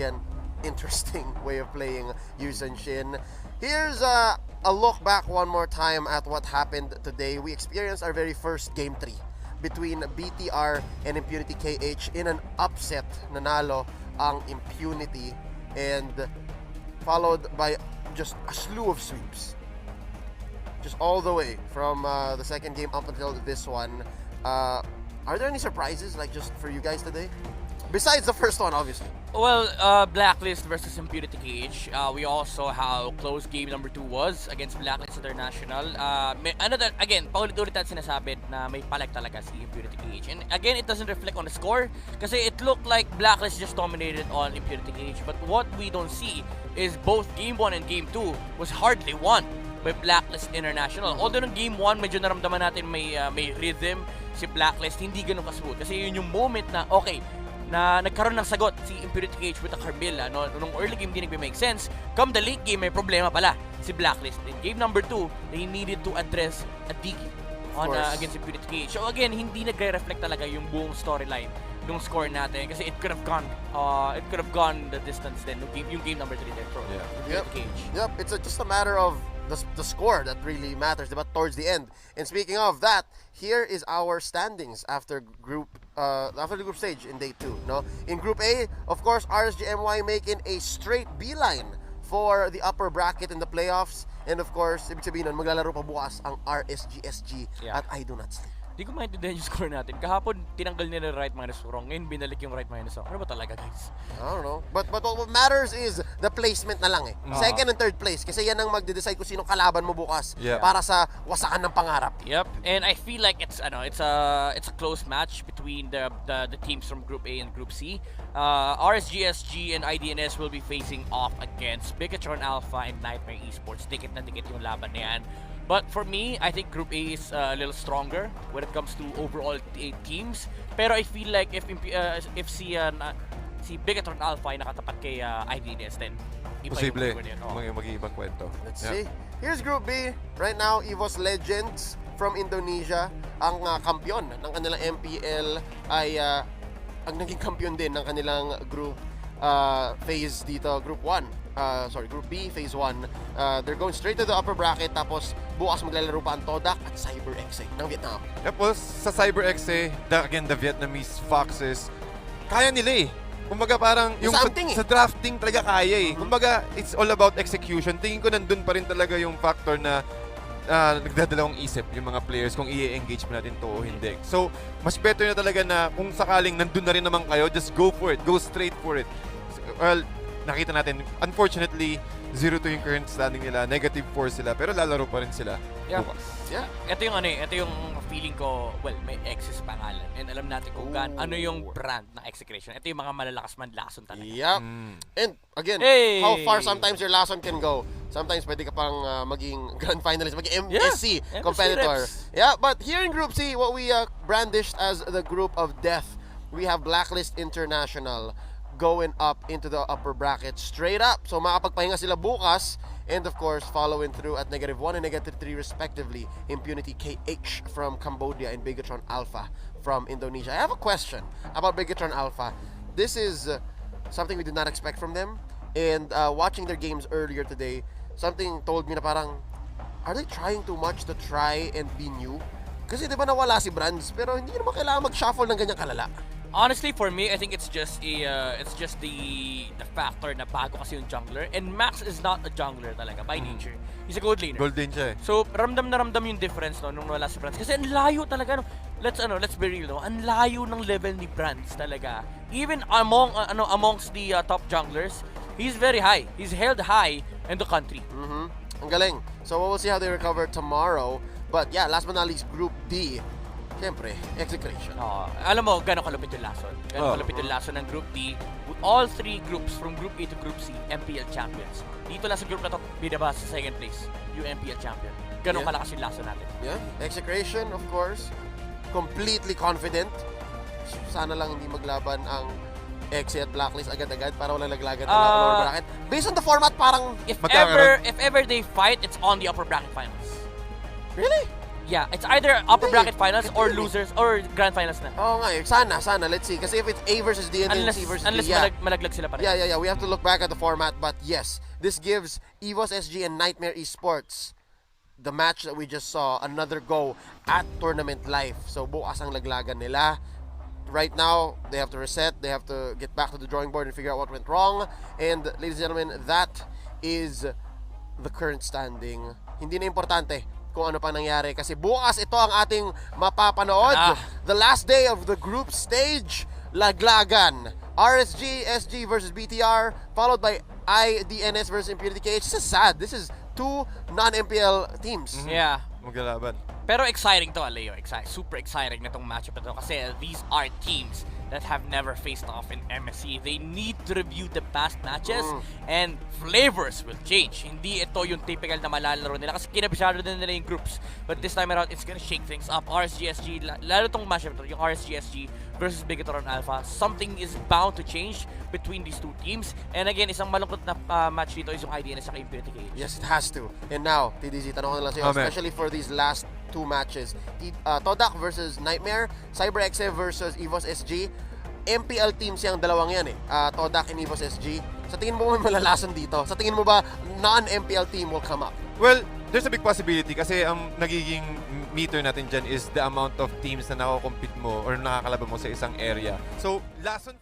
again, interesting way of playing Yusen Shin. Here's a look back one more time at what happened today. We experienced our very first Game 3 between BTR and Impunity KH in an upset. Nanalo ang Impunity and followed by just a slew of sweeps. Just all the way from the second game up until this one. Are there any surprises, like, just for you guys today? Besides the first one, obviously. Well, Blacklist versus Impunity KH. We all saw how close game number 2 was against Blacklist International. Again, paulit-ulit natin sinasabi na may palak talaga si Impunity KH. And again, it doesn't reflect on the score kasi it looked like Blacklist just dominated on Impunity KH. But what we don't see is both game 1 and game 2 was hardly won by Blacklist International. Although ng game 1, medyo naramdaman natin may rhythm si Blacklist, hindi ganun ka-smooth. Kasi yun yung moment na, okay, na nagkaroon ng sagot si Impunity KH with a Carmilla. No? Nung early game, hindi nagbe-make sense. Come the late game, may problema pala si Blacklist. In game number 2, they needed to address a Diki on against Impunity KH. So again, hindi nagre-reflect talaga yung buong storyline nung score natin kasi it could have gone the distance then yung game number 3 there for Impunity KH. Yep, it's just a matter of the score that really matters, but towards the end. And speaking of that, here is our standings after the group stage in day 2. No, in Group A, of course, RSGMY making a straight beeline for the upper bracket in the playoffs, and of course, ibig sabihin nun, maglalaro pa bukas ang RSGSG at I Do Not Sleep. Hindi ko maintindihan yung score natin. Kahapon, tinanggal nila right minus wrong. Ngayon, binalik yung right minus wrong. Ano ba talaga, guys? I don't know. But what matters is the placement na lang eh. Second and third place. Kasi yan ang magde-decide kung sinong kalaban mo bukas para sa wasakan ng pangarap. Yep. And I feel like it's a close match between the teams from Group A and Group C. RSGSG and IDNS will be facing off against Bigatron Alpha and Nightmare Esports. Dikit na dikit yung laban na yan. But for me, I think Group A is a little stronger when it comes to overall teams. Pero I feel like if si Bigatron Alpha ay nakatapat kay IDNS, then posible mag-iibang kwento. Let's see. Here's Group B. Right now, EVOS Legends from Indonesia. Ang kampiyon ng kanilang MPL ay ang naging kampiyon din ng kanilang group phase dito, Group 1. Group B, Phase 1. They're going straight to the upper bracket, tapos bukas maglalaro pa ang Todak at CyberXA ng Vietnam. Tapos sa CyberXA, the Vietnamese Foxes, kaya nila eh. Kumbaga parang yung sa drafting talaga kaya eh. Kumbaga it's all about execution. Tingin ko nandun pa rin talaga yung factor na nagdadalawang isip yung mga players kung i-engage mo natin to o hindi. So, mas better na talaga na kung sakaling nandun na rin naman kayo, just go for it. Go straight for it. Well, nakita natin, unfortunately, 0-2 yung current standing nila, -4 sila, pero lalaro pa rin sila bukas. Yeah. Ito yung feeling ko, well, may X's pangalan. And alam natin kung ano yung brand ng Execration. Ito yung mga malalakas man lason talaga. Yep. And again, how far sometimes your lason can go. Sometimes pwede ka pang maging grand finalist, maging MSC competitor. Yeah, but here in Group C, what we brandished as the group of death, we have Blacklist International going up into the upper bracket straight up. So makapagpahinga sila bukas, and of course following through at -1 and -3 respectively, Impunity KH from Cambodia and Bigatron Alpha from Indonesia. I have a question about Bigatron Alpha. This is something we did not expect from them, and watching their games earlier today, something told me na parang, are they trying too much to try and be new? Kasi di ba nawala si Brands, pero hindi naman kailangan mag-shuffle ng ganyang kalala. Honestly, for me, I think it's just the factor na bago kasi yung jungler, and Max is not a jungler talaga by nature. He's a gold laner. Gold din siya eh. So ramdam yung difference nung wala si Brands. Kasi ang layo talaga. No? Let's be real, no? Ang layo ng level ni Brands talaga. Even amongst the top junglers, he's very high. He's held high in the country. Ang galing. So we'll see how they recover tomorrow. But yeah, last but not least, Group D. Siyempre, Execration. Alam mo, gano'ng kalupit yung lason. Gano'ng kalupit yung lason ng Group D. All three groups, from Group A to Group C, MPL champions. Dito lang sa group na to, binaba sa second place, yung MPL champion. Gano'ng kalakas yung lason natin. Yeah, Execration, of course. Completely confident. Sana lang hindi maglaban ang Exe at Blacklist agad-agad para walang laglagan ng lower bracket. Based on the format, parang if ever they fight, it's on the upper bracket finals. Really? Yeah, it's either upper bracket finals or losers or grand finals na. Oo nga eh. Sana. Let's see. Kasi if it's A versus D and then C versus Unless D, malaglag sila pa rin. Yeah. We have to look back at the format. But yes, this gives EVOS SG and Nightmare Esports the match that we just saw another go at tournament life. So bukas ang laglagan nila. Right now, they have to reset. They have to get back to the drawing board and figure out what went wrong. And ladies and gentlemen, that is the current standing. Hindi na importante kung ano pa nangyari kasi bukas ito ang ating mapapanood. The last day of the group stage, laglagan. RSG, SG versus BTR, followed by IDNS versus Impurity KH. This is sad. This is two non-MPL teams. Yeah. Maglalaban. Pero exciting to, Leo. Super exciting na tong matchup na to kasi these are teams that have never faced off in MSC. They need to review the past matches and flavors will change. Hindi ito yung typical na malalaro nila kasi kinabisyado din nila yung groups. But this time around, it's gonna shake things up. RSG-SG, lalo tong matchup to, yung RSG-SG versus Bigatron Alpha. Something is bound to change between these two teams. And again, isang malungkot na match dito is yung IDNS sa Impurity KH. Yes, it has to. And now, TDZ, tanong ko na lang sa'yo, especially for these last two matches. Todak versus Nightmare, CyberXA versus EVOS SG. MPL teams yung dalawang yan eh. Todak and EVOS SG. Sa tingin mo may malalason dito? Sa tingin mo ba non-MPL team will come up? Well, there's a big possibility kasi ang nagiging meter natin dyan is the amount of teams na nakakompete mo or nakakalaban mo sa isang area. So, Lason